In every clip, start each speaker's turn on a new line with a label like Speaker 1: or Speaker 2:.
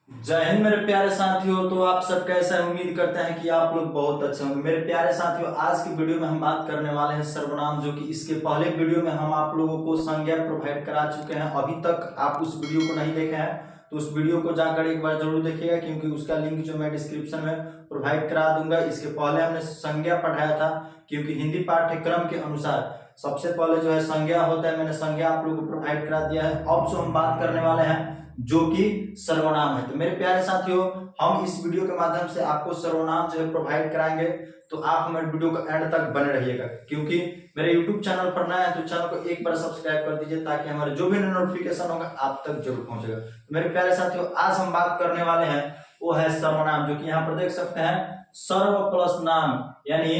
Speaker 1: जय हिंद मेरे प्यारे साथियों। तो आप सब कैसे हैं? उम्मीद करते हैं कि आप लोग बहुत अच्छे होंगे। मेरे प्यारे साथियों, आज की वीडियो में हम बात करने वाले हैं सर्वनाम, जो कि इसके पहले वीडियो में हम आप लोगों को संज्ञा प्रोवाइड करा चुके हैं। अभी तक आप उस वीडियो को नहीं देखे हैं तो उस वीडियो को जाकर एक बार जरूर देखिएगा, क्योंकि उसका लिंक जो मैं डिस्क्रिप्शन में प्रोवाइड करा दूंगा। इसके पहले हमने संज्ञा पढ़ाया था, क्योंकि हिंदी पाठ्यक्रम के अनुसार सबसे पहले जो है संज्ञा होता है। मैंने संज्ञा आप लोगों को प्रोवाइड करा दिया है। अब जो हम बात करने वाले हैं जो कि सर्वनाम है। तो मेरे प्यारे साथियों, हम इस वीडियो के माध्यम से आपको सर्वनाम जो है प्रोवाइड कराएंगे, तो आप हमारे वीडियो को एंड तक बने रहिएगा। क्योंकि मेरे YouTube चैनल पर नया है तो चैनल को एक बार सब्सक्राइब कर दीजिए, ताकि हमारे जो भी नोटिफिकेशन होगा आप तक जरूर पहुंचेगा। तो मेरे प्यारे साथियों, आज हम बात करने वाले हैं वो है सर्वनाम, जो कि यहाँ पर देख सकते हैं सर्व प्लस नाम, यानी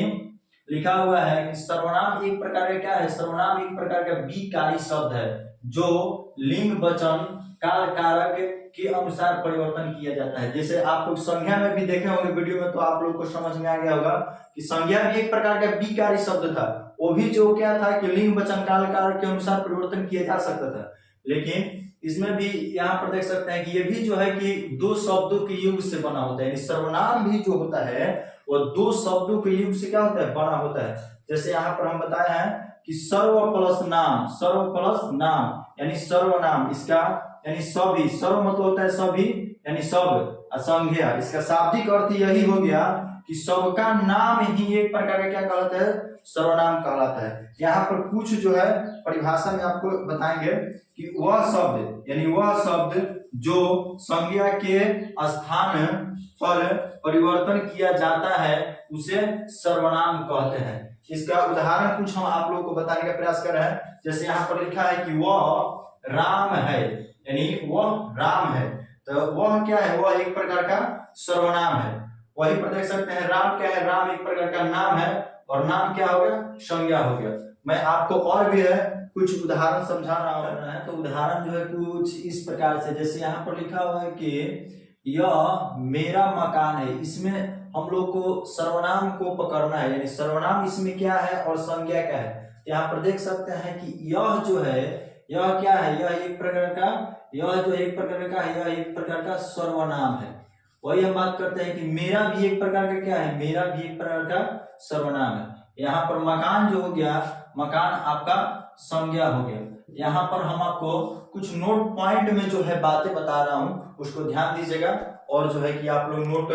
Speaker 1: लिखा हुआ है कि सर्वनाम एक प्रकार का क्या है? सर्वनाम एक प्रकार का बीकारी शब्द है जो लिंग वचन काल कारक के अनुसार परिवर्तन किया जाता है। जैसे आप लोग संज्ञा में भी देखे होंगे वीडियो में, तो आप लोग को समझ में आ गया होगा कि संज्ञा भी एक प्रकार का बीकारी शब्द था। वो भी जो क्या था कि लिंग वचन काल कारक के अनुसार परिवर्तन किया जा सकता था। लेकिन इसमें भी यहाँ पर देख सकते हैं कि ये भी जो है कि दो शब्दों के युग से बना होता है। सर्वनाम भी जो होता है वो दो शब्दों के युग से क्या होता है? बना होता है। जैसे यहाँ पर हम बताए हैं कि सर्व प्लस नाम, सर्व प्लस नाम यानी सर्वनाम, इसका यानी सभी, सर्व मतलब होता है सभी यानी सब, असंख्य, इसका शाब्दिक अर्थ यही हो गया कि सबका नाम ही एक प्रकार का क्या कहलाता है? सर्वनाम कहलाता है। यहाँ पर कुछ जो है परिभाषा में आपको बताएंगे कि वह शब्द यानी वह शब्द जो संज्ञा के स्थान पर परिवर्तन किया जाता है उसे सर्वनाम कहते हैं। इसका उदाहरण कुछ हम आप लोगों को बताने का प्रयास कर रहे हैं। जैसे यहाँ पर लिखा है कि वह राम है, यानी वह राम है, तो वह क्या है? वह एक प्रकार का सर्वनाम है। वहीं पर देख सकते हैं राम क्या है? राम एक प्रकार का नाम है, और नाम क्या हो गया? संज्ञा हो गया। मैं आपको और भी है कुछ उदाहरण समझा रहा है। तो उदाहरण जो है कुछ इस प्रकार से, जैसे यहाँ पर लिखा हुआ है कि यह मेरा मकान है। इसमें हम लोग को सर्वनाम को पकड़ना है, यानी सर्वनाम इसमें क्या है और संज्ञा क्या है। यहाँ पर देख सकते हैं कि यह जो है, यह क्या है? यह एक प्रकार का, यह जो एक प्रकार का है, यह एक प्रकार का सर्वनाम है। वही हम बात करते हैं कि मेरा भी एक प्रकार का क्या है? मेरा भी एक प्रकार का सर्वनाम है। यहाँ पर मकान जो हो गया, मकान आपका संज्ञा हो गया। यहाँ पर हम आपको कुछ नोट पॉइंट में जो है बातें बता रहा हूं, उसको ध्यान दीजिएगा और जो है कि आप लोग नोट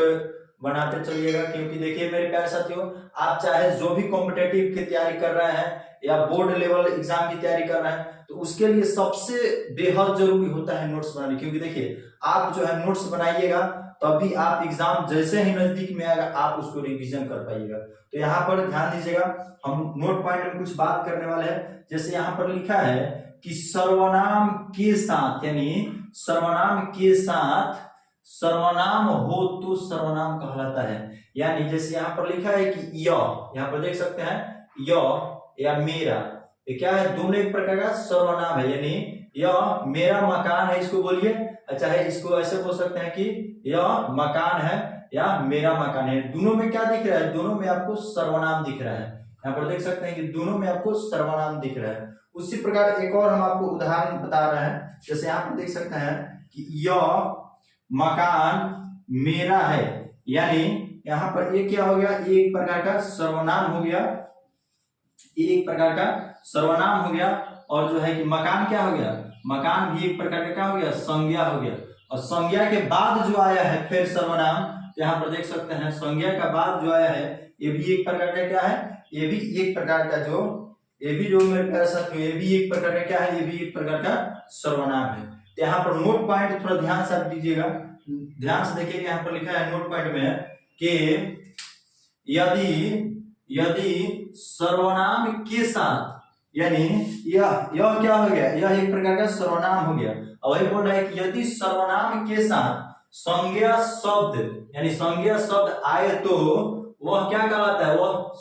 Speaker 1: बनाते चलिएगा। क्योंकि देखिए मेरे प्यारे साथियों, आप चाहे जो भी कॉम्पिटेटिव की तैयारी कर रहे हैं या बोर्ड लेवल एग्जाम की तैयारी कर रहे हैं, तो उसके लिए सबसे बेहद जरूरी होता है नोट्स बनाने। क्योंकि देखिए आप जो है नोट्स बनाइएगा तभी आप एग्जाम जैसे ही नजदीक में आएगा आप उसको रिवीजन कर पाइएगा। तो यहाँ पर ध्यान दीजिएगा, हम नोट पॉइंट में कुछ बात करने वाले हैं। जैसे यहाँ पर लिखा है कि सर्वनाम के साथ, यानी सर्वनाम के साथ सर्वनाम हो तो सर्वनाम कहलाता है। यानी जैसे यहाँ पर लिखा है कि यहाँ पर देख सकते हैं या मेरा, ये क्या है? दोनों एक प्रकार का सर्वनाम है। यानी यह मेरा मकान है, इसको बोलिए। अच्छा है, इसको ऐसे बोल सकते हैं कि यह मकान है या मेरा मकान है। दोनों में क्या दिख रहा है? दोनों में आपको सर्वनाम दिख रहा है। यहाँ पर देख सकते हैं कि दोनों में आपको सर्वनाम दिख रहा है। उसी प्रकार एक और हम आपको उदाहरण बता रहे हैं। जैसे यहाँ पर देख सकते हैं कि यह मकान मेरा है, यानी यहाँ पर ये क्या हो गया? एक प्रकार का सर्वनाम हो गया, एक प्रकार का सर्वनाम हो गया। और जो है कि मकान क्या हो गया? मकान भी एक प्रकार का क्या हो गया? संज्ञा हो गया। और संज्ञा के बाद जो आया है फिर सर्वनाम, यहाँ पर देख सकते हैं संज्ञा का बाद जो आया है ये भी एक प्रकार का क्या है? ये भी एक प्रकार का ये भी जो मेरे प्यारे साथियों, ये भी एक प्रकार का क्या है? ये भी एक प्रकार का सर्वनाम है। तो यहाँ पर नोट पॉइंट थोड़ा ध्यान से दीजिएगा, ध्यान से देखिएगा। यहाँ पर लिखा है नोट पॉइंट में कि यदि सर्वनाम के साथ, यानी यह क्या हो गया? यह एक प्रकार का सर्वनाम हो गया। और वही बोल रहा है कि यदि सर्वनाम के साथ संज्ञा शब्द, यानी संज्ञा शब्द आए तो वह क्या कहलाता है? वह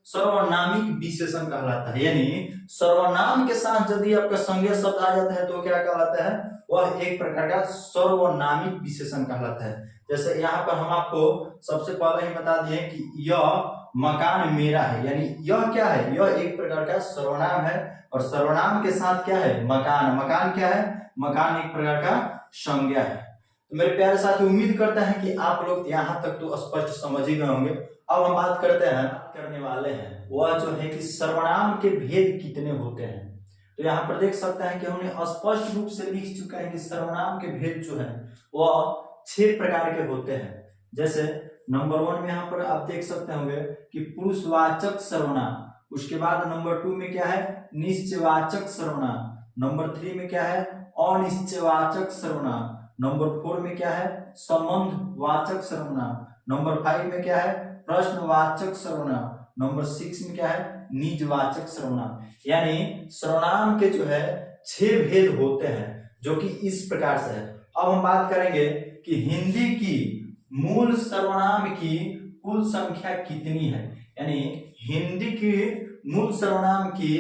Speaker 1: सर्वनामिक विशेषण कहलाता है। यानी सर्वनाम के साथ यदि आपका संज्ञा शब्द आ जाता है तो क्या कहलाता है? वह एक प्रकार का सर्वनामिक विशेषण कहलाता है। जैसे यहाँ पर हम आपको सबसे पहले ही बता दिए कि यह मकान मेरा है, यानी यह क्या है? यह एक प्रकार का सर्वनाम है, और सर्वनाम के साथ क्या है? मकान। मकान क्या है? मकान एक प्रकार का संज्ञा है। तो मेरे प्यारे साथी उम्मीद करते हैं कि आप लोग यहाँ तक तो स्पष्ट समझ ही गए होंगे। अब हम बात करने वाले हैं वह जो है कि सर्वनाम के भेद कितने होते हैं। तो यहाँ पर देख सकते हैं कि हमने स्पष्ट रूप से लिख चुका है कि सर्वनाम के भेद जो है वह 6 प्रकार के होते हैं। जैसे नंबर 1 में यहाँ पर आप देख सकते होंगे कि पुरुषवाचक सर्वनाम, उसके बाद नंबर 2 में क्या है निश्चयवाचक सर्वनाम, नंबर 3 में क्या है अनिश्चयवाचक सर्वनाम, नंबर 4 में क्या है संबंधवाचक सर्वनाम, नंबर 5 में क्या है प्रश्नवाचक सर्वनाम, नंबर 6 में क्या है निजवाचक सर्वनाम। यानी सर्वनाम के जो है 6 भेद होते हैं जो कि इस प्रकार से है। अब हम बात करेंगे कि हिंदी की मूल सर्वनाम की कुल संख्या कितनी है, यानी हिंदी की मूल सर्वनाम की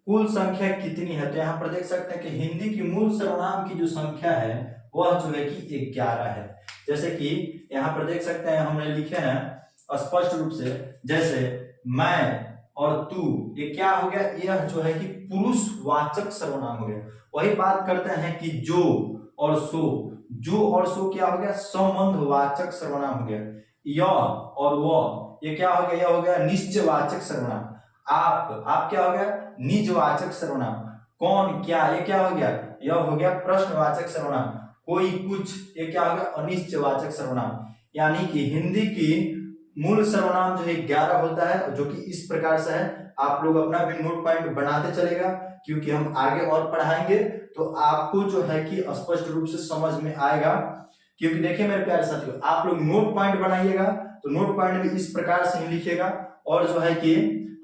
Speaker 1: कुल संख्या कितनी है। तो यहाँ पर देख सकते हैं कि हिंदी की मूल सर्वनाम की जो संख्या है वह जो है कि 11 है। जैसे कि यहाँ पर देख सकते हैं हमने लिखे हैं स्पष्ट रूप से, जैसे मैं और तू, ये क्या हो गया, यह जो है कि पुरुषवाचक सर्वनाम हो गया। वही बात करते हैं कि जो और सो, जो और सो क्या हो गया संबंधवाचक सर्वनाम हो गया। यह और वह, ये क्या हो गया, यह हो गया निश्चयवाचक सर्वनाम। आप क्या हो गया निजवाचक सर्वनाम। कौन क्या, ये क्या हो गया, यह हो गया प्रश्नवाचक सर्वनाम। कोई कुछ, ये क्या हो गया अनिश्चयवाचक सर्वनाम। यानी कि हिंदी की मूल सर्वनाम जो है 11 होता है, जो कि इस प्रकार से है। आप लोग अपना भी नोट पॉइंट बनाते चलेगा, क्योंकि हम आगे और पढ़ाएंगे तो आपको जो है कि स्पष्ट रूप से समझ में आएगा। क्योंकि देखिए मेरे प्यारे साथियों, आप लोग नोट पॉइंट बनाइएगा तो नोट पॉइंट भी इस प्रकार से ही लिखिएगा। और जो है कि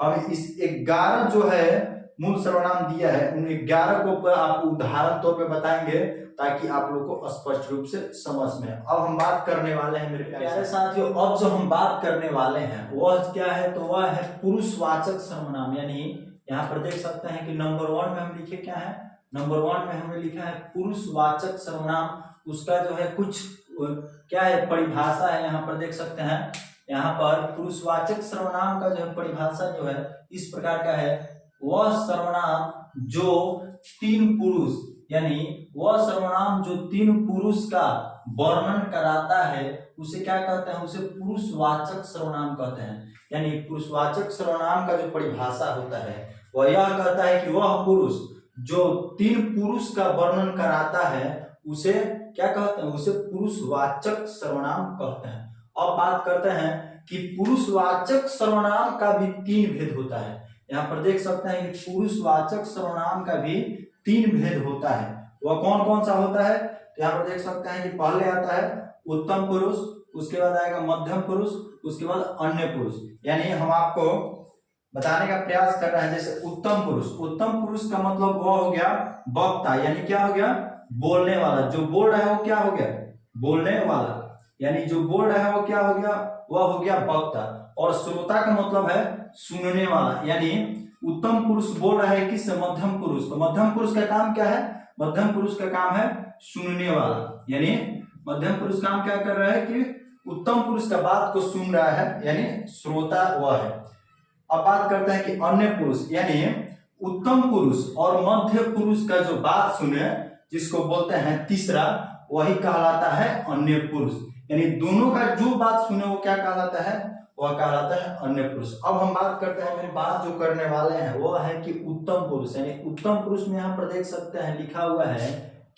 Speaker 1: हम इस 11 जो है मूल सर्वनाम दिया है, उन 11 को आपको उदाहरण तौर पे बताएंगे ताकि आप लोग को स्पष्ट रूप से समझ में। अब हम बात करने वाले हैं मेरे प्यारे साथियों, अब जो हम बात करने वाले हैं वह क्या है, तो वह है पुरुषवाचक सर्वनाम। यानी यहाँ पर देख सकते हैं कि नंबर 1 में हम लिखे क्या है, नंबर 1 में हमने लिखा है पुरुषवाचक सर्वनाम। उसका जो है कुछ क्या है परिभाषा है, यहाँ पर देख सकते हैं। यहाँ पर पुरुषवाचक सर्वनाम का जो है परिभाषा जो है इस प्रकार का है, वह सर्वनाम जो 3 पुरुष, यानी वह सर्वनाम जो 3 पुरुष का वर्णन कराता है उसे क्या कहते हैं, उसे पुरुषवाचक सर्वनाम कहते हैं। यानी पुरुषवाचक सर्वनाम का जो परिभाषा होता है वह यह कहता है कि वह पुरुष जो 3 पुरुष का वर्णन कराता है उसे क्या कहते हैं, उसे पुरुषवाचक सर्वनाम कहते हैं। अब बात करते हैं कि पुरुषवाचक सर्वनाम का भी 3 भेद होता है। यहाँ पर देख सकते हैं कि पुरुषवाचक सर्वनाम का भी 3 भेद होता है। वह कौन कौन सा होता है, तो यहाँ पर देख सकते हैं कि पहले आता है उत्तम पुरुष, उसके बाद आएगा मध्यम पुरुष, उसके बाद अन्य पुरुष। यानी हम आपको बताने का प्रयास कर रहे हैं। जैसे उत्तम पुरुष, उत्तम पुरुष का मतलब वह हो गया वक्ता, यानी क्या हो गया बोलने वाला, जो बोल रहा है वो क्या हो गया बोलने वाला, यानी जो बोल रहा है वो क्या हो गया, वह हो गया वक्ता। और श्रोता का मतलब है सुनने वाला। यानी उत्तम पुरुष बोल रहा है किससे, मध्यम पुरुष। तो मध्यम पुरुष का काम क्या है, मध्यम पुरुष का काम है सुनने वाला। यानी मध्यम पुरुष काम क्या कर रहा है कि उत्तम पुरुष का बात को सुन रहा है, यानी श्रोता वह है। अब बात करते हैं कि अन्य पुरुष, यानी उत्तम पुरुष और मध्य पुरुष का जो बात सुने, जिसको बोलते हैं तीसरा, वही कहलाता है अन्य पुरुष। यानी दोनों का जो बात सुने वो क्या कहलाता है, वह कहलाता है अन्य पुरुष। अब हम बात करते हैं, मेरी बात जो करने वाले हैं वो है कि उत्तम पुरुष। यानी उत्तम पुरुष में यहाँ पर देख सकते हैं लिखा हुआ है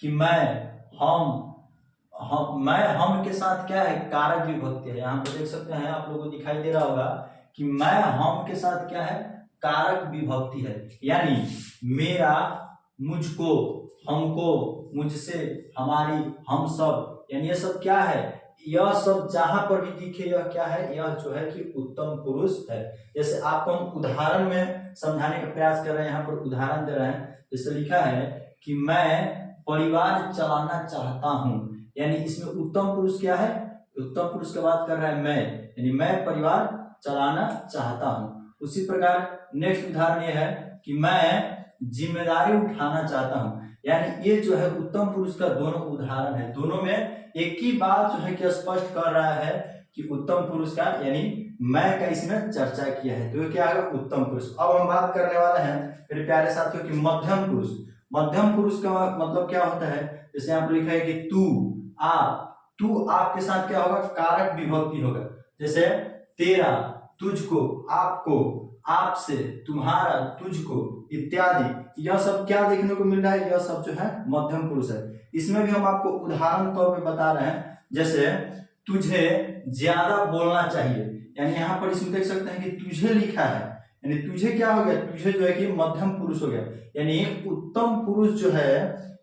Speaker 1: कि मैं, हम के साथ क्या है कारक विभक्ति है। यहाँ पर देख सकते हैं, आप लोगों को दिखाई दे रहा होगा कि मैं हम के साथ क्या है कारक विभक्ति है। यानी मेरा, मुझको, हमको, मुझसे, हमारी, हम सब, यानी ये सब क्या है, यह सब जहां पर भी दिखे यह क्या है, यह जो है कि उत्तम पुरुष है। जैसे आपको हम उदाहरण में समझाने का प्रयास कर रहे हैं, यहाँ पर उदाहरण दे रहे हैं। जैसे लिखा है कि मैं परिवार चलाना चाहता हूं, यानी इसमें उत्तम पुरुष क्या है, उत्तम पुरुष की बात कर रहा है मैं, यानी मैं परिवार चलाना चाहता हूं। उसी प्रकार नेक्स्ट उदाहरण यह है कि मैं जिम्मेदारी उठाना चाहता हूं, यानी ये जो है उत्तम पुरुष का दोनों उदाहरण है। दोनों में एक ही बात जो है कि स्पष्ट कर रहा है कि उत्तम पुरुष का, यानी मैं का इसमें चर्चा किया है, तो ये क्या है उत्तम पुरुष। अब हम बात करने वाले हैं मेरे प्यारे साथियों की मध्यम पुरुष। मध्यम पुरुष का मतलब क्या होता है, जैसे यहाँ पर लिखा है कि तू, आप, तू आपके साथ क्या होगा, कारक विभक्ति होगा। जैसे तेरा, तुझको, आपको, आपसे, तुम्हारा, तुझको इत्यादि, यह सब क्या देखने को मिल रहा है, यह सब जो है मध्यम पुरुष है। इसमें भी हम आपको उदाहरण तौर पे बता रहे हैं। जैसे तुझे ज्यादा बोलना चाहिए, यानी यहाँ पर इसमें देख सकते हैं कि तुझे लिखा है, यानी तुझे क्या हो गया, तुझे जो है कि मध्यम पुरुष हो गया। यानी उत्तम पुरुष जो है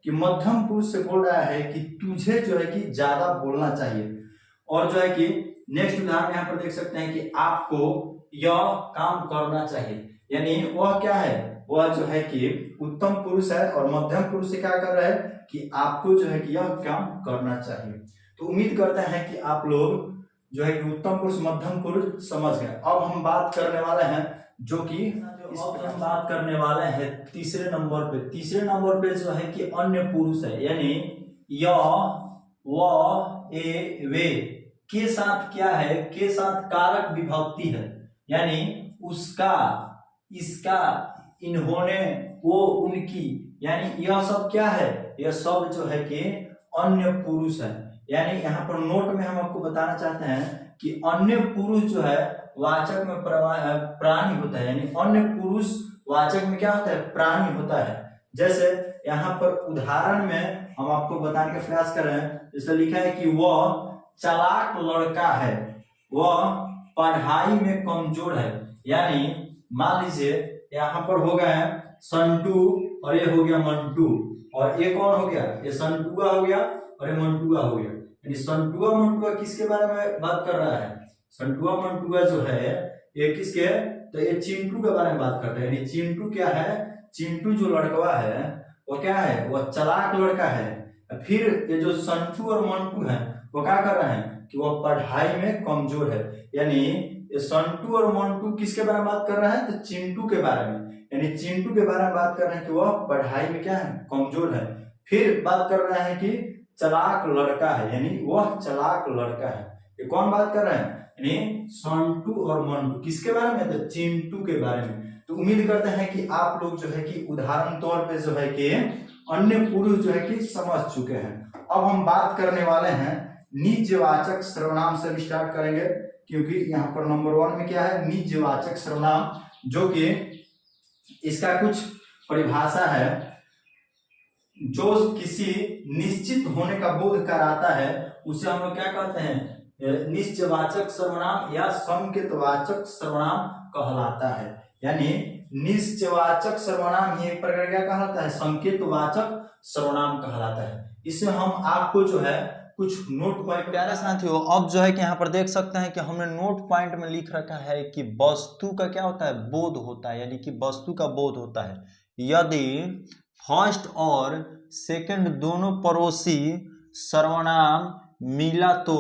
Speaker 1: कि मध्यम पुरुष से बोल रहा है कि तुझे जो है कि ज्यादा बोलना चाहिए। और जो है कि नेक्स्ट उदाहरण यहाँ पर देख सकते हैं कि आपको यह काम करना चाहिए, यानी वह क्या है, वह जो है कि उत्तम पुरुष है और मध्यम पुरुष से क्या कर रहा है कि आपको जो है कि यह काम करना चाहिए। तो उम्मीद करते हैं कि आप लोग जो है कि उत्तम पुरुष मध्यम पुरुष समझ गए। अब हम बात करने वाले हैं जो कि हम बात करने वाले हैं तीसरे नंबर पे। तीसरे नंबर पे जो है कि अन्य पुरुष है, यानी य, व, ए, वे के साथ क्या है, के साथ कारक विभक्ति है, यानी उसका, इसका, इन्होंने, वो, उनकी, यानी यह सब क्या है, यह सब जो है कि अन्य पुरुष है। यानी यहाँ पर नोट में हम आपको बताना चाहते हैं कि अन्य पुरुष जो है वाचक में प्राणी होता है, यानी अन्य पुरुष वाचक में क्या होता है, प्राणी होता है। जैसे यहाँ पर उदाहरण में हम आपको बताने का प्रयास कर रहे हैं। जैसे लिखा है कि वह चालाक लड़का है, वह पढ़ाई में कमजोर है, यानी मान लीजिए यहाँ पर हो गया है संटू और ये हो गया मंटू, और ये कौन हो गया, ये संटुआ हो गया और ये मंटुआ हो गया। यानी संटुआ मंटुआ किसके बारे में बात कर रहा है, संटुआ मंटुआ जो है ये किसके, तो ये चिंटू के बारे में बात करते हैं। यानी चिंटू क्या है, चिंटू जो लड़का है वो क्या है, वह चालाक लड़का है। फिर ये जो संटू और मंटू है वो क्या कर रहे हैं कि वह पढ़ाई में कमजोर है। यानी ये संटू और मंटू किसके बारे में बात कर रहा है, तो चिंटू के बारे में, यानी चिंटू के बारे में बात कर रहे हैं कि वह पढ़ाई में क्या है, कमजोर है। फिर बात कर रहे हैं कि चालाक लड़का है, यानी वह चालाक लड़का है। ये कौन बात कर रहे हैं, यानी संटू और मंटू किसके बारे में, तो चिंटू के बारे में। तो उम्मीद करते हैं कि आप लोग जो है कि उदाहरण तौर पे जो है कि अन्य पुरुष जो है कि समझ चुके हैं। अब हम बात करने वाले हैं निजवाचक सर्वनाम से स्टार्ट करेंगे, क्योंकि यहाँ पर नंबर 1 में क्या है, निजवाचक सर्वनाम, जो कि इसका कुछ परिभाषा है। जो किसी निश्चित होने का बोध कराता है उसे हम लोग क्या कहते हैं, निश्चयवाचक सर्वनाम या संकेतवाचक सर्वनाम कहलाता है। यानी निश्चयवाचक सर्वनाम ही एक प्रकार क्या कहलाता है, संकेतवाचक सर्वनाम कहलाता है। इसमें हम आपको जो है कुछ नोट पॉइंट, प्यारे साथियों अब जो है कि यहाँ पर देख सकते हैं कि हमने नोट पॉइंट में लिख रखा है कि वस्तु का क्या होता है, बोध होता है, यानी कि वस्तु का बोध होता है। यदि फर्स्ट और सेकंड दोनों पड़ोसी सर्वनाम मिला तो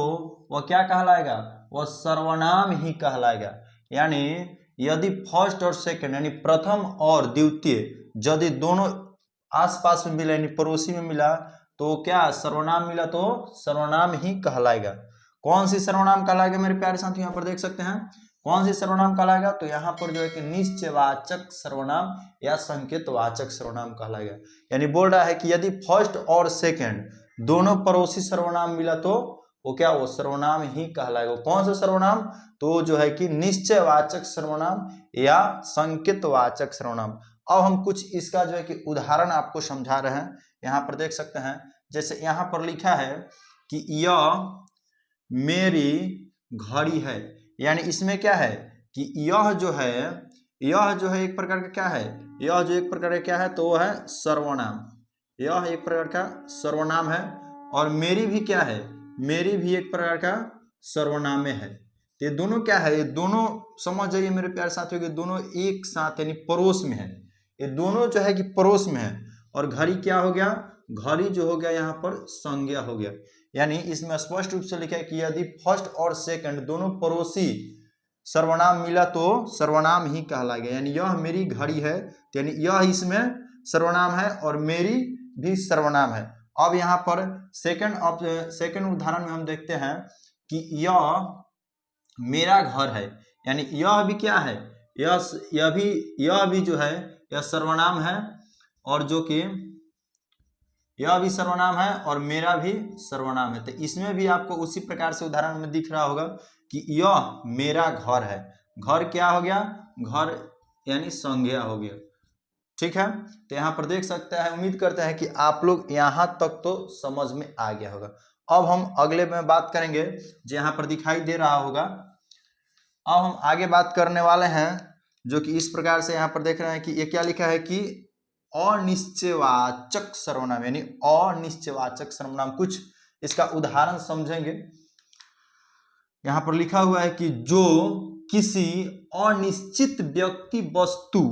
Speaker 1: वह क्या कहलाएगा, वह सर्वनाम ही कहलाएगा। यानी यदि फर्स्ट और सेकंड यानी प्रथम और द्वितीय यदि दोनों आसपास में मिला, यानी पड़ोसी में मिला, तो क्या सर्वनाम मिला तो सर्वनाम ही कहलाएगा। कौन सी सर्वनाम कहलाएगा मेरे प्यारे साथी, यहाँ पर देख सकते हैं कौन सी सर्वनाम कहलाएगा, तो यहाँ पर जो है कि निश्चयवाचक सर्वनाम या संकेतवाचक सर्वनाम कहलाएगा। यानी बोल रहा है कि यदि फर्स्ट और सेकंड दोनों पड़ोसी सर्वनाम मिला तो वो क्या, वो सर्वनाम ही कहलाएगा। कौन सा सर्वनाम, तो जो है कि निश्चयवाचक सर्वनाम या संकेतवाचक सर्वनाम। अब हम कुछ इसका जो है कि उदाहरण आपको समझा रहे हैं। यहाँ पर देख सकते हैं, जैसे यहाँ पर लिखा है कि यह मेरी घड़ी है, यानी इसमें क्या है कि यह जो है एक प्रकार का क्या है, यह जो एक प्रकार का क्या है, तो वह है सर्वनाम, यह एक प्रकार का सर्वनाम है। और मेरी भी क्या है, मेरी भी एक प्रकार का सर्वनाम है। तो ये दोनों क्या है, ये दोनों समझ जाइए मेरे प्यारे साथियों कि दोनों एक साथ यानी पड़ोस में है। ये दोनों जो है कि पड़ोस में है। और घड़ी क्या हो गया, घड़ी जो हो गया यहाँ पर संज्ञा हो गया। यानी इसमें स्पष्ट रूप से लिखा है कि यदि फर्स्ट और सेकंड दोनों पड़ोसी सर्वनाम मिला तो सर्वनाम ही कहलाएगा। यानी यह मेरी घड़ी है, यानी यह इसमें सर्वनाम है और मेरी भी सर्वनाम है। अब यहाँ पर सेकंड उदाहरण में हम देखते हैं कि यह मेरा घर है, यानी यह भी क्या है, यह भी जो है यह सर्वनाम है, और जो कि यह भी सर्वनाम है और मेरा भी सर्वनाम है। तो इसमें भी आपको उसी प्रकार से उदाहरण में दिख रहा होगा कि यह मेरा घर है। घर क्या हो गया? घर यानी संज्ञा हो गया। ठीक है, तो यहाँ पर देख सकते हैं, उम्मीद करते हैं कि आप लोग यहाँ तक तो समझ में आ गया होगा। अब हम अगले में बात करेंगे जो यहाँ पर दिखाई दे रहा होगा। अब हम आगे बात करने वाले हैं जो कि इस प्रकार से यहाँ पर देख रहे हैं कि ये क्या लिखा है कि अनिश्चयवाचक सर्वनाम, यानी अनिश्चयवाचक सर्वनाम। कुछ इसका उदाहरण समझेंगे। यहाँ पर लिखा हुआ है कि जो किसी अनिश्चित व्यक्ति वस्तु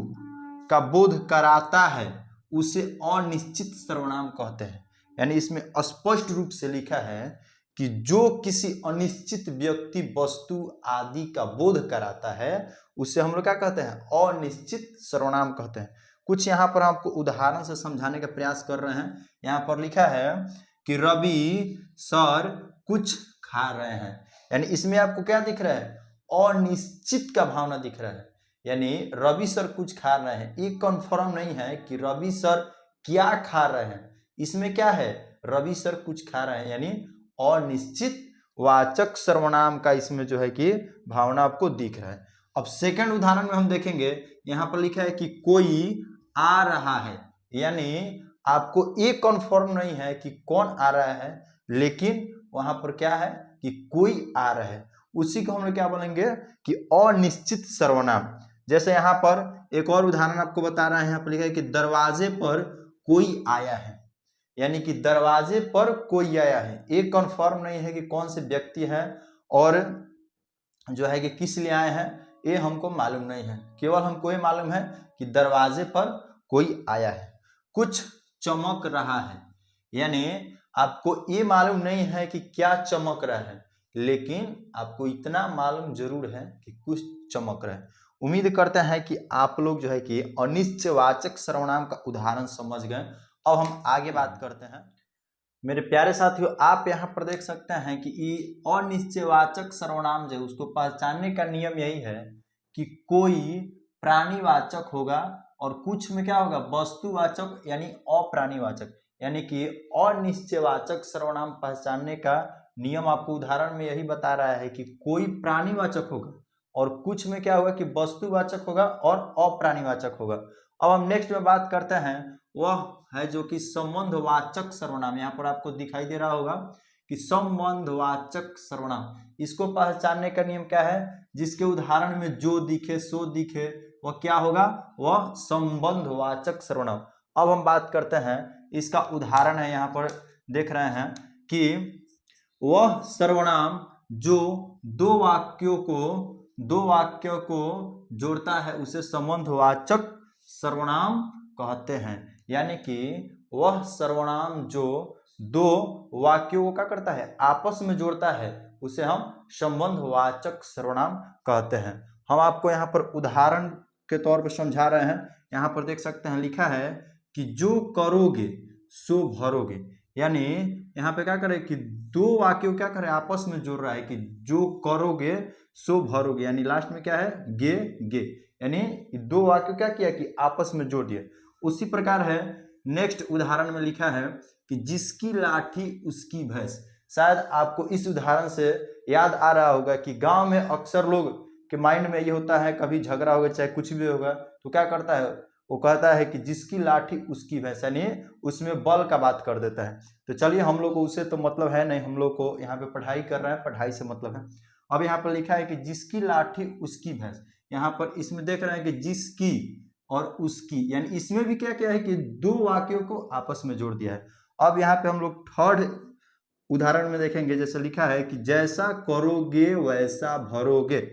Speaker 1: का बोध कराता है उसे अनिश्चित सर्वनाम कहते हैं। यानी इसमें स्पष्ट रूप से लिखा है कि जो किसी अनिश्चित व्यक्ति वस्तु आदि का बोध कराता है उसे हम लोग क्या कहते हैं? अनिश्चित सर्वनाम कहते हैं। कुछ यहाँ पर आपको उदाहरण से समझाने का प्रयास कर रहे हैं। यहाँ पर लिखा है कि रवि सर कुछ खा रहे हैं। यानी इसमें आपको क्या दिख रहा है? अनिश्चित का भावना दिख रहा है। यानी रवि सर कुछ खा रहे हैं, ये कंफर्म नहीं है कि रवि सर क्या खा रहे हैं। इसमें क्या है? रवि सर कुछ खा रहे हैं, यानी अनिश्चित वाचक सर्वनाम का इसमें जो है कि भावना आपको दिख रहा है। अब सेकंड उदाहरण में हम देखेंगे, यहाँ पर लिखा है कि कोई आ रहा है। यानी आपको ये कंफर्म नहीं है कि कौन आ रहा है, लेकिन वहां पर क्या है कि कोई आ रहा है। उसी को हम लोग क्या बोलेंगे कि अनिश्चित सर्वनाम। जैसे यहाँ पर एक और उदाहरण आपको बता रहे हैं। यहाँ पर लिखा है कि दरवाजे पर कोई आया है। यानी कि दरवाजे पर कोई आया है, एक कंफर्म नहीं है कि कौन से व्यक्ति है और जो है कि किस लिए आए हैं, ये हमको मालूम नहीं है। केवल हमको ये मालूम है कि दरवाजे पर कोई आया है। कुछ चमक रहा है, यानी आपको ये मालूम नहीं है कि क्या चमक रहा है, लेकिन आपको इतना मालूम जरूर है कि कुछ चमक रहा है। उम्मीद करते हैं कि आप लोग जो है कि अनिश्चयवाचक सर्वनाम का उदाहरण समझ गए। अब हम आगे बात करते हैं। मेरे प्यारे साथियों, आप यहाँ पर देख सकते हैं कि ये अनिश्चयवाचक सर्वनाम जो है उसको पहचानने का नियम यही है कि कोई प्राणीवाचक होगा और कुछ में क्या होगा? वस्तुवाचक यानी अप्राणीवाचक। यानी कि अनिश्चयवाचक सर्वनाम पहचानने का नियम आपको उदाहरण में यही बता रहा है कि कोई प्राणीवाचक होगा और कुछ में क्या होगा कि वस्तुवाचक होगा और अप्राणीवाचक होगा। अब हम नेक्स्ट में बात करते हैं, वह है जो कि संबंधवाचक सर्वनाम। यहाँ पर आपको दिखाई दे रहा होगा कि संबंधवाचक सर्वनाम, इसको पहचानने का नियम क्या है? जिसके उदाहरण में जो दिखे सो दिखे वह क्या होगा? वह संबंधवाचक सर्वनाम। अब हम बात करते हैं, इसका उदाहरण है, यहाँ पर देख रहे हैं कि वह सर्वनाम जो दो वाक्यों को जोड़ता है उसे संबंधवाचक सर्वनाम कहते हैं। यानी कि वह सर्वनाम जो दो वाक्यों को क्या करता है? आपस में जोड़ता है, उसे हम संबंधवाचक सर्वनाम कहते हैं। हम आपको यहाँ पर उदाहरण के तौर पर समझा रहे हैं। यहाँ पर देख सकते हैं, लिखा है कि जो करोगे सो भरोगे। यानी यहाँ पे क्या करें कि दो वाक्यों क्या करें? आपस में जोड़ रहा है कि जो करोगे सो भरोगे। यानी लास्ट में क्या है? गे गे। यानी दो वाक्य क्या किया कि आपस में जोड़ दिए। उसी प्रकार है, नेक्स्ट उदाहरण में लिखा है कि जिसकी लाठी उसकी भैंस। शायद आपको इस उदाहरण से याद आ रहा होगा कि गांव में अक्सर लोग के माइंड में ये होता है, कभी झगड़ा होगा चाहे कुछ भी होगा तो क्या करता है? वो कहता है कि जिसकी लाठी उसकी भैंस, यानी उसमें बल का बात कर देता है। तो चलिए, हम लोग को उससे तो मतलब है नहीं, हम लोग को यहाँ पे पढ़ाई कर रहे हैं, पढ़ाई से मतलब है। अब यहाँ पर लिखा है कि जिसकी लाठी उसकी भैंस। यहाँ पर इसमें देख रहे हैं कि जिसकी और उसकी, यानी इसमें भी क्या क्या है कि दो वाक्यों को आपस में जोड़ दिया है। अब यहाँ पे हम लोग थर्ड उदाहरण में देखेंगे, जैसे लिखा है कि जैसा करोगे वैसा भरोगे।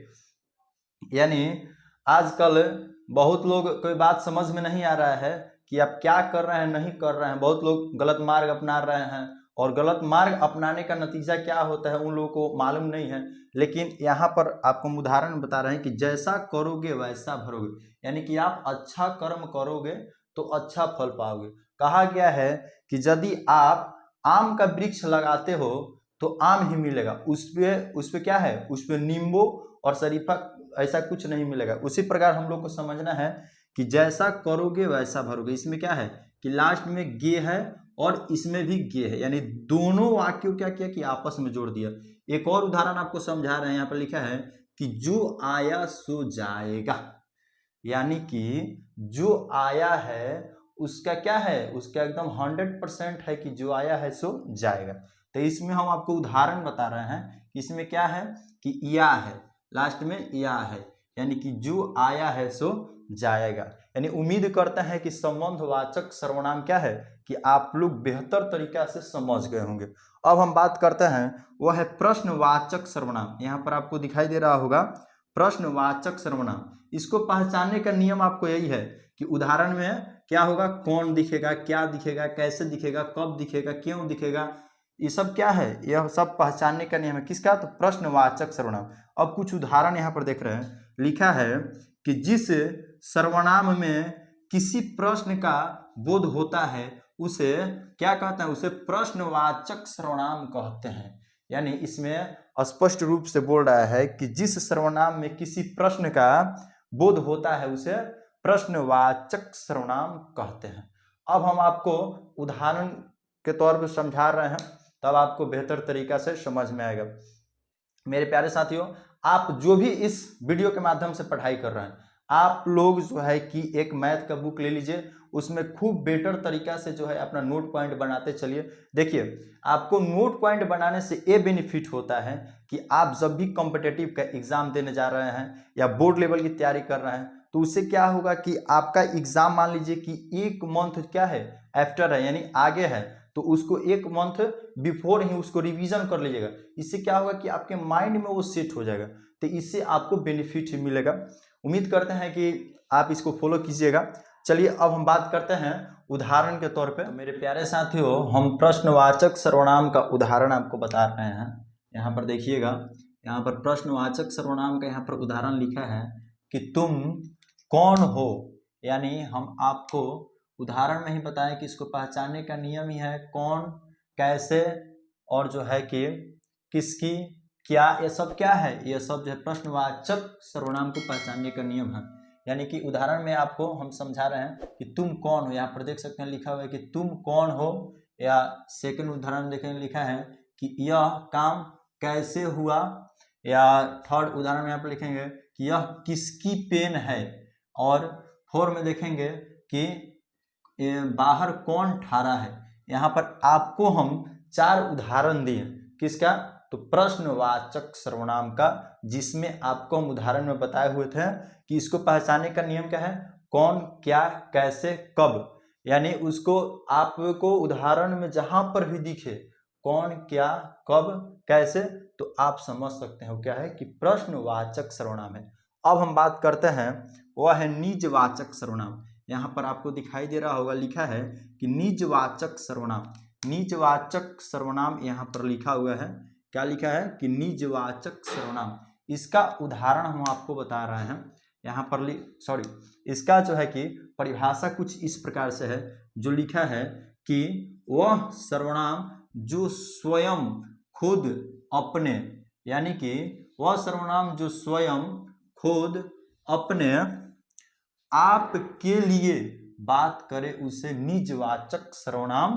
Speaker 1: यानी आजकल बहुत लोग कोई बात समझ में नहीं आ रहा है कि आप क्या कर रहे हैं, नहीं कर रहे हैं। बहुत लोग गलत मार्ग अपना रहे हैं और गलत मार्ग अपनाने का नतीजा क्या होता है उन लोगों को मालूम नहीं है। लेकिन यहाँ पर आपको उदाहरण बता रहे हैं कि जैसा करोगे वैसा भरोगे। यानी कि आप अच्छा कर्म करोगे तो अच्छा फल पाओगे। कहा गया है कि यदि आप आम का वृक्ष लगाते हो तो आम ही मिलेगा, उस पे क्या है? उस पे नींबू और शरीफा ऐसा कुछ नहीं मिलेगा। उसी प्रकार हम लोग को समझना है कि जैसा करोगे वैसा भरोगे। इसमें क्या है कि लास्ट में गे है और इसमें भी गे है, यानी दोनों वाक्यों क्या किया कि आपस में जोड़ दिया। एक और उदाहरण आपको समझा रहे हैं, यहाँ पर लिखा है कि जो आया सो जाएगा, यानी कि जो आया है उसका क्या है, उसका एकदम 100% है कि जो आया है सो जाएगा। तो इसमें हम आपको उदाहरण बता रहे हैं कि इसमें क्या है कि या है, लास्ट में या है, यानी कि जो आया है सो जाएगा। यानी उम्मीद करते हैं कि संबंधवाचक सर्वनाम क्या है कि आप लोग बेहतर तरीका से समझ गए होंगे। अब हम बात करते हैं वह है प्रश्नवाचक सर्वनाम। यहाँ पर आपको दिखाई दे रहा होगा प्रश्नवाचक सर्वनाम। इसको पहचानने का नियम आपको यही है कि उदाहरण में क्या होगा, कौन दिखेगा, क्या दिखेगा, कैसे दिखेगा, कब दिखेगा, क्यों दिखेगा, ये सब क्या है, यह सब पहचानने का नियम है किसका, तो प्रश्नवाचक सर्वनाम। अब कुछ उदाहरण यहाँ पर देख रहे हैं, लिखा है कि जिस सर्वनाम में किसी प्रश्न का बोध होता है उसे क्या कहते हैं, उसे प्रश्नवाचक सर्वनाम कहते हैं। यानी इसमें स्पष्ट रूप से बोल रहा है कि जिस सर्वनाम में किसी प्रश्न का बोध होता है उसे प्रश्नवाचक सर्वनाम कहते हैं। अब हम आपको उदाहरण के तौर पर समझा रहे हैं, तब आपको बेहतर तरीका से समझ में आएगा। मेरे प्यारे साथियों, आप जो भी इस वीडियो के माध्यम से पढ़ाई कर रहे हैं, आप लोग जो है कि एक मैथ का बुक ले लीजिए, उसमें खूब बेटर तरीका से जो है अपना नोट पॉइंट बनाते चलिए। देखिए, आपको नोट पॉइंट बनाने से ये बेनिफिट होता है कि आप जब भी कॉम्पिटिटिव का एग्जाम देने जा रहे हैं या बोर्ड लेवल की तैयारी कर रहे हैं, तो उससे क्या होगा कि आपका एग्जाम मान लीजिए कि एक मंथ क्या है आफ्टर है, यानी आगे है, तो उसको एक मंथ बिफोर ही उसको रिवीजन कर लीजिएगा। इससे क्या होगा कि आपके माइंड में वो सेट हो जाएगा, तो इससे आपको बेनिफिट मिलेगा। उम्मीद करते हैं कि आप इसको फॉलो कीजिएगा। चलिए अब हम बात करते हैं उदाहरण के तौर पे। तो मेरे प्यारे साथियों, हम प्रश्नवाचक सर्वनाम का उदाहरण आपको बता रहे हैं। यहाँ पर देखिएगा, यहाँ पर प्रश्नवाचक सर्वनाम का यहाँ पर उदाहरण लिखा है कि तुम कौन हो। यानी हम आपको उदाहरण में ही बताएं कि इसको पहचानने का नियम ही है कौन, कैसे और जो है कि किसकी, क्या, ये सब क्या है, ये सब जो है प्रश्नवाचक सर्वनाम को पहचानने का नियम है। यानी कि उदाहरण में आपको हम समझा रहे हैं कि तुम कौन हो, यहाँ पर देख सकते हैं लिखा हुआ है कि तुम कौन हो, या सेकंड उदाहरण देखेंगे लिखा है कि यह काम कैसे हुआ, या थर्ड उदाहरण में यहाँ पर लिखेंगे कि यह किसकी पेन है, और फोर में देखेंगे कि बाहर कौन ठहरा है। यहाँ पर आपको हम 4 उदाहरण दिए, किसका, तो प्रश्नवाचक सर्वनाम का, जिसमें आपको हम उदाहरण में बताए हुए थे कि इसको पहचानने का नियम क्या है, कौन, क्या, कैसे, कब। यानी उसको आपको उदाहरण में जहां पर भी दिखे कौन, क्या, कब, कैसे, तो आप समझ सकते हो क्या है कि प्रश्नवाचक सर्वनाम है। अब हम बात करते हैं वह है निजवाचक सर्वनाम। यहाँ पर आपको दिखाई दे रहा होगा लिखा है कि निजवाचक सर्वनाम। निजवाचक सर्वनाम यहाँ पर लिखा हुआ है, क्या लिखा है कि निजवाचक सर्वनाम। इसका उदाहरण हम आपको बता रहे हैं यहाँ पर, इसका जो है कि परिभाषा कुछ इस प्रकार से है, जो लिखा है कि वह सर्वनाम जो स्वयं खुद अपने, यानी कि वह सर्वनाम जो स्वयं खुद अपने आप के लिए बात करे उसे निजवाचक सर्वनाम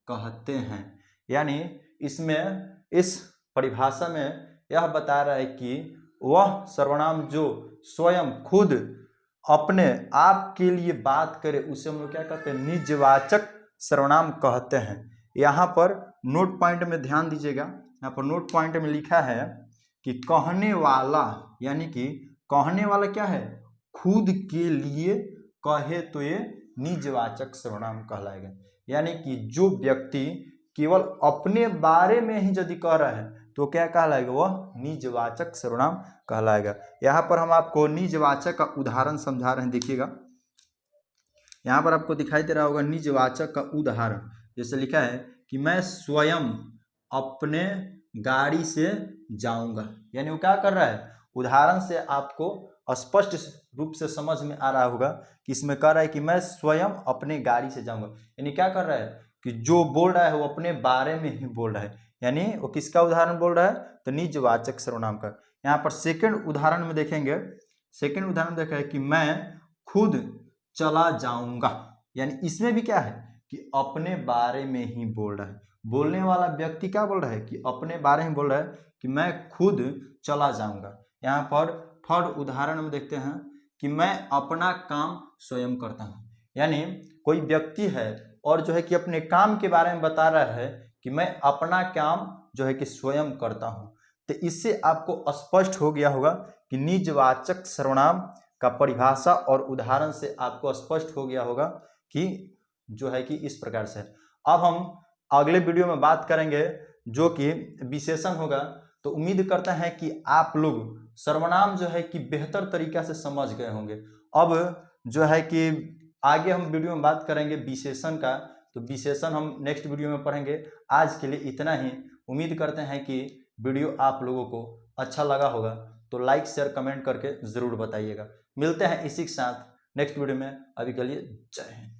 Speaker 1: कहते हैं। यानी इसमें इस परिभाषा में यह बता रहा है कि वह सर्वनाम जो स्वयं खुद अपने आप के लिए बात करे उसे हम लोग क्या कहते हैं, निजवाचक सर्वनाम कहते हैं। यहाँ पर नोट पॉइंट में ध्यान दीजिएगा, यहाँ पर नोट पॉइंट में लिखा है कि कहने वाला, यानी कि कहने वाला क्या है, खुद के लिए कहे तो ये निजवाचक सर्वनाम कहलाएगा। यानी कि जो व्यक्ति केवल अपने बारे में ही यदि कह रहा है तो क्या कहलाएगा, वह निजवाचक सर्वनाम कहलाएगा। यहाँ पर हम आपको निजवाचक का उदाहरण समझा रहे हैं, देखिएगा यहाँ पर आपको दिखाई दे रहा होगा निजवाचक का उदाहरण। जैसे लिखा है कि मैं स्वयं अपने गाड़ी से जाऊंगा। यानी वो क्या कर रहा है, उदाहरण से आपको स्पष्ट रूप से समझ में आ रहा होगा कि इसमें कह रहा है कि मैं स्वयं अपने गाड़ी से जाऊंगा। यानी क्या कर रहा है कि जो बोल रहा है वो अपने बारे में ही बोल रहा है। यानी वो किसका उदाहरण बोल रहा है, तो निजवाचक सर्वनाम का। यहाँ पर सेकंड उदाहरण में देखेंगे, सेकंड उदाहरण देखा है कि मैं खुद चला जाऊंगा। यानी इसमें भी क्या है
Speaker 2: कि अपने बारे में ही बोल रहा है। बोलने वाला व्यक्ति क्या बोल रहा है कि अपने बारे में बोल रहा है कि मैं खुद चला जाऊंगा। यहाँ पर थर्ड उदाहरण में देखते हैं कि मैं अपना काम स्वयं करता हूँ। यानी कोई व्यक्ति है और जो है कि अपने काम के बारे में बता रहा है कि मैं अपना काम जो है कि स्वयं करता हूँ। तो इससे आपको स्पष्ट हो गया होगा कि निजवाचक सर्वनाम का परिभाषा और उदाहरण से आपको स्पष्ट हो गया होगा कि जो है कि इस प्रकार से। अब हम अगले वीडियो में बात करेंगे जो कि विशेषण होगा। तो उम्मीद करते हैं कि आप लोग सर्वनाम जो है कि बेहतर तरीका से समझ गए होंगे। अब जो है कि आगे हम वीडियो में बात करेंगे विशेषण का, तो विशेषण हम नेक्स्ट वीडियो में पढ़ेंगे। आज के लिए इतना ही। उम्मीद करते हैं कि वीडियो आप लोगों को अच्छा लगा होगा, तो लाइक शेयर कमेंट करके ज़रूर बताइएगा। मिलते हैं इसी के साथ नेक्स्ट वीडियो में। अभी के लिए जय हिंद।